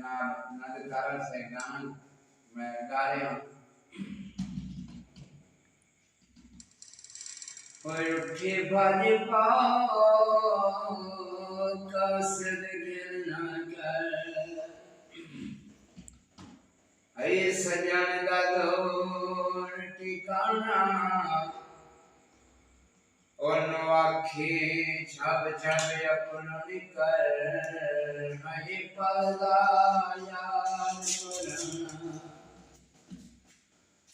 जनाब नादिर से गान मैं गा रहा हूँ। उठे भज पाओ कसद गिरना कर ऐ सजन दा दौर ठिकाना उन आखी छब छब अपनो निकर मैं पलदा याद करना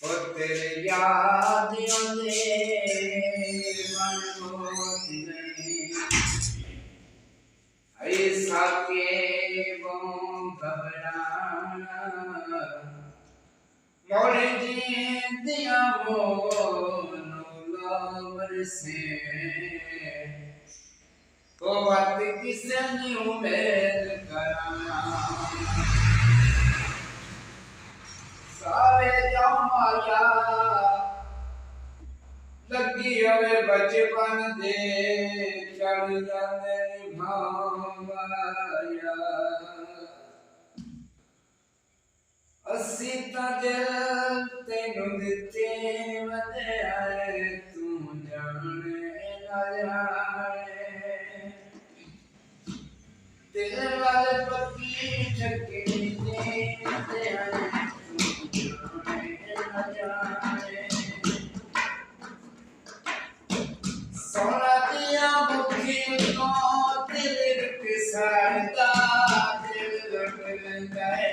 ओ तेरे याद आंदे मन मोत नहीं ऐसा के वो घबराना मोरे जी दिया से तो बात किसे नहीं उम्मीद कराना सारे जमाया लगी हवे बचपन दे चढ़ जाने भावाया असी ता दिल तेनू दिते वदे आए तू जाने ना जाने दिल वाले पक्की ठगी दे वदे आए तू जाने ना जाने सोना दिया मुखी को दिल के सारदा दिल दिल गए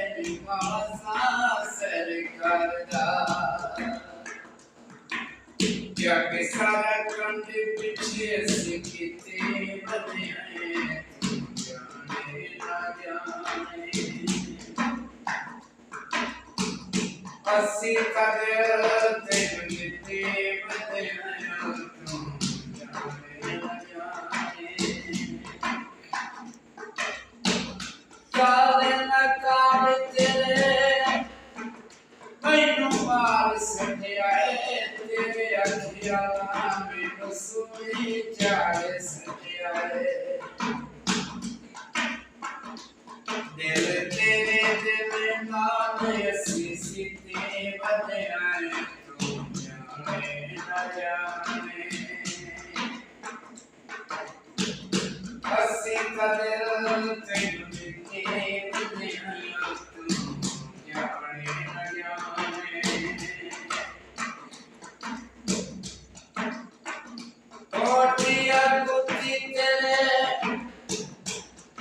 जाके सारा कंड पीछे से कितने बने हैं जाने ना जाने अस्सी कदर तेरे कितने बने हैं जाने ना जाने काले ना काले तेरे मैनू मार सटियाए तेरे अखियां मैनू सुनी जाए सटियाए दिल तेरे दिल नाल असी सीते बदे आए तू जाने ना जाने असी कदर तेनू दिते बदे आए तू जाने ना जाने कोटिया कुत्ती तेरे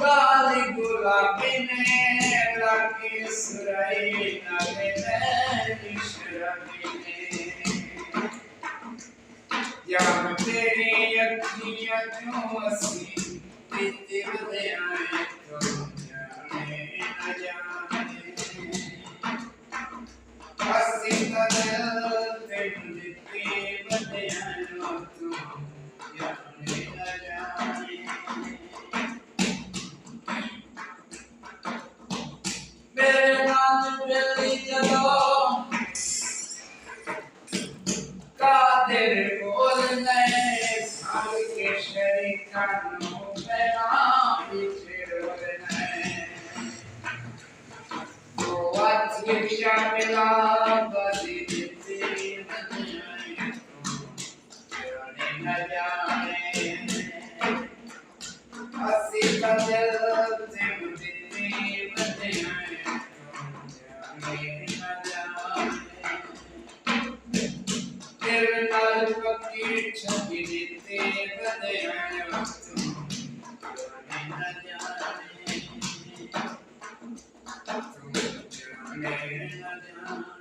काली गुलाबी ने लाके सुराई नाले ने शराबी ने याम तेरी अखियां क्यों हसी तेरे बदे आए तो जाने ना जाने हसी कदर तेनू दिते बदे आए तू जाने ना जाने मेरे नाम बेली जलो कादिर बोलने साल के शरीका नो पैराम बिछड़ने तो आज के शामिला बदी दिती बदनाई जाने न जाने हसी कदर तेनू दिती बदनाई तेरे नाल पक्की छवि दिते बदे आए तू जाने ना जाने तू जाने ना जाने।